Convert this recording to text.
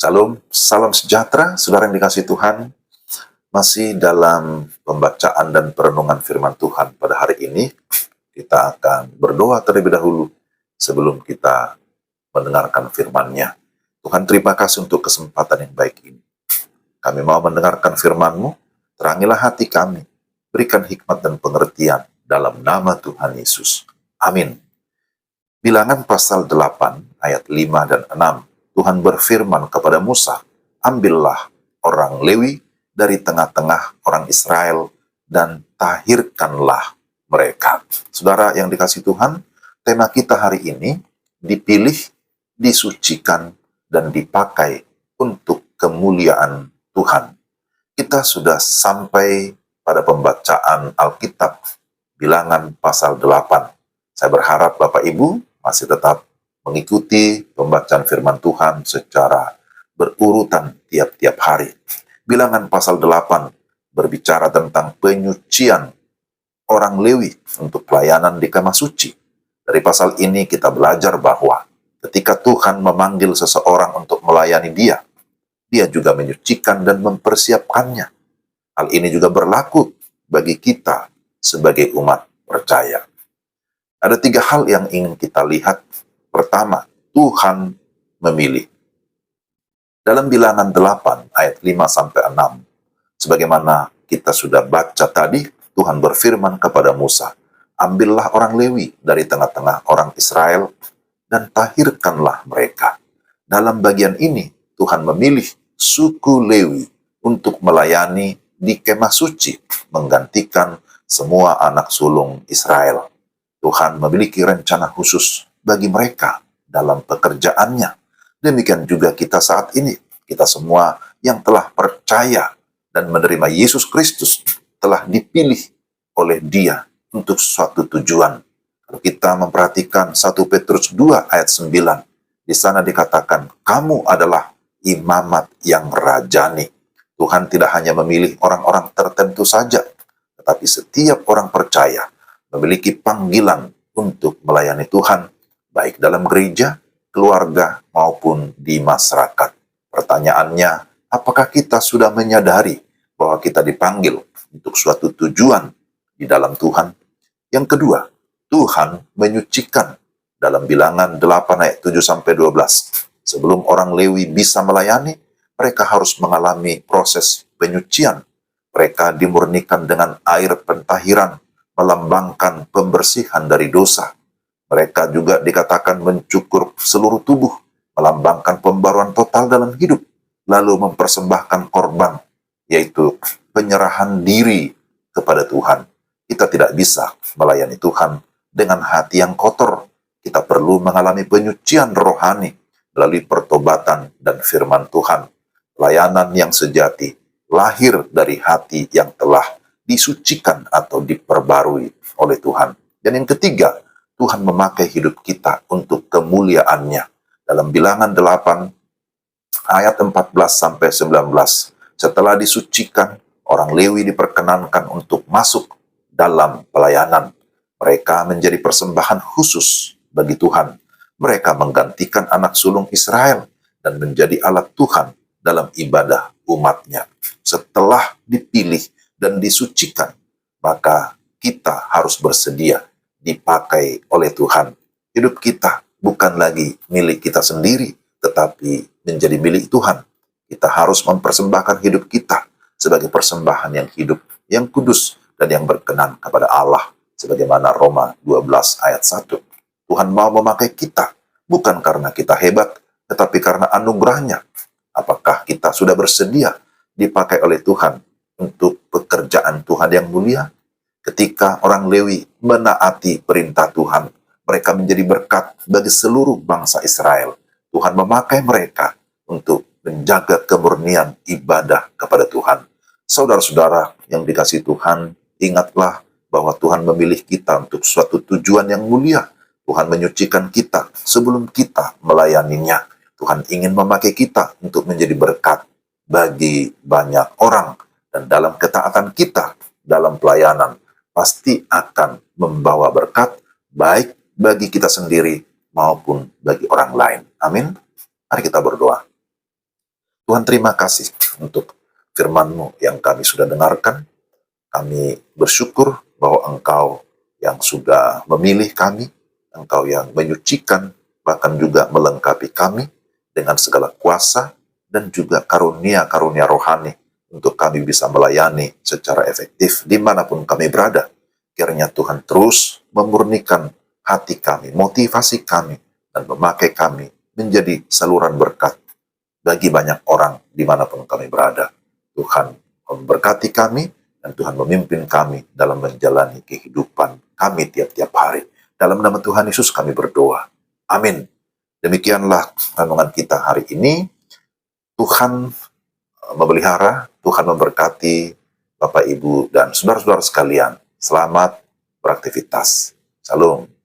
Salam, salam sejahtera, saudara yang dikasihi Tuhan. Masih dalam pembacaan dan perenungan firman Tuhan pada hari ini, kita akan berdoa terlebih dahulu sebelum kita mendengarkan firman-Nya. Tuhan, terima kasih untuk kesempatan yang baik ini. Kami mau mendengarkan firman-Mu, terangilah hati kami, berikan hikmat dan pengertian dalam nama Tuhan Yesus. Amin. Bilangan pasal 8 ayat 5 dan 6. Tuhan berfirman kepada Musa, ambillah orang Lewi dari tengah-tengah orang Israel dan tahirkanlah mereka. Saudara yang dikasihi Tuhan, tema kita hari ini dipilih, disucikan, dan dipakai untuk kemuliaan Tuhan. Kita sudah sampai pada pembacaan Alkitab Bilangan pasal 8. Saya berharap Bapak Ibu masih tetap mengikuti pembacaan firman Tuhan secara berurutan tiap-tiap hari. Bilangan pasal 8 berbicara tentang penyucian orang Lewi untuk pelayanan di kemah suci. Dari pasal ini kita belajar bahwa ketika Tuhan memanggil seseorang untuk melayani Dia juga menyucikan dan mempersiapkannya. Hal ini juga berlaku bagi kita sebagai umat percaya. Ada 3 hal yang ingin kita lihat. Pertama, Tuhan memilih. Dalam Bilangan 8 ayat 5-6, sebagaimana kita sudah baca tadi, Tuhan berfirman kepada Musa, ambillah orang Lewi dari tengah-tengah orang Israel dan tahirkanlah mereka. Dalam bagian ini, Tuhan memilih suku Lewi untuk melayani di kemah suci, menggantikan semua anak sulung Israel. Tuhan memiliki rencana khusus bagi mereka dalam pekerjaannya. Demikian juga kita saat ini, kita semua yang telah percaya dan menerima Yesus Kristus telah dipilih oleh Dia untuk suatu tujuan. Kalau kita memperhatikan 1 Petrus 2 ayat 9, di sana dikatakan, kamu adalah imamat yang rajani. Tuhan tidak hanya memilih orang-orang tertentu saja, tetapi setiap orang percaya memiliki panggilan untuk melayani Tuhan, baik dalam gereja, keluarga, maupun di masyarakat. Pertanyaannya, apakah kita sudah menyadari bahwa kita dipanggil untuk suatu tujuan di dalam Tuhan? Yang kedua, Tuhan menyucikan. Dalam Bilangan 8 ayat 7-12. Sebelum orang Lewi bisa melayani, mereka harus mengalami proses penyucian. Mereka dimurnikan dengan air pentahiran, melambangkan pembersihan dari dosa. Mereka juga dikatakan mencukur seluruh tubuh, melambangkan pembaruan total dalam hidup, lalu mempersembahkan korban, yaitu penyerahan diri kepada Tuhan. Kita tidak bisa melayani Tuhan dengan hati yang kotor. Kita perlu mengalami penyucian rohani melalui pertobatan dan firman Tuhan. Pelayanan yang sejati lahir dari hati yang telah disucikan atau diperbarui oleh Tuhan. Dan yang ketiga, Tuhan memakai hidup kita untuk kemuliaan-Nya. Dalam Bilangan 8 ayat 14-19, setelah disucikan, orang Lewi diperkenankan untuk masuk dalam pelayanan. Mereka menjadi persembahan khusus bagi Tuhan. Mereka menggantikan anak sulung Israel dan menjadi alat Tuhan dalam ibadah umat-Nya. Setelah dipilih dan disucikan, maka kita harus bersedia dipakai oleh Tuhan. Hidup kita bukan lagi milik kita sendiri, tetapi menjadi milik Tuhan. Kita harus mempersembahkan hidup kita sebagai persembahan yang hidup, yang kudus, dan yang berkenan kepada Allah. Sebagaimana Roma 12 ayat 1. Tuhan mau memakai kita, bukan karena kita hebat, tetapi karena anugerah-Nya. Apakah kita sudah bersedia dipakai oleh Tuhan untuk pekerjaan Tuhan yang mulia? Ketika orang Lewi menaati perintah Tuhan, mereka menjadi berkat bagi seluruh bangsa Israel. Tuhan memakai mereka untuk menjaga kemurnian ibadah kepada Tuhan. Saudara-saudara yang dikasihi Tuhan, ingatlah bahwa Tuhan memilih kita untuk suatu tujuan yang mulia. Tuhan menyucikan kita sebelum kita melayaninya. Tuhan ingin memakai kita untuk menjadi berkat bagi banyak orang. Dan dalam ketaatan kita, dalam pelayanan, pasti akan membawa berkat baik bagi kita sendiri maupun bagi orang lain. Amin. Mari kita berdoa. Tuhan, terima kasih untuk firman-Mu yang kami sudah dengarkan. Kami bersyukur bahwa Engkau yang sudah memilih kami, Engkau yang menyucikan, bahkan juga melengkapi kami dengan segala kuasa dan juga karunia-karunia rohani untuk kami bisa melayani secara efektif dimanapun kami berada. Kiranya Tuhan terus memurnikan hati kami, motivasi kami, dan memakai kami menjadi saluran berkat bagi banyak orang dimanapun kami berada. Tuhan memberkati kami, dan Tuhan memimpin kami dalam menjalani kehidupan kami tiap-tiap hari. Dalam nama Tuhan Yesus kami berdoa. Amin. Demikianlah renungan kita hari ini. Tuhan memelihara, Tuhan memberkati Bapak, Ibu, dan saudara-saudara sekalian. Selamat beraktivitas. Salam.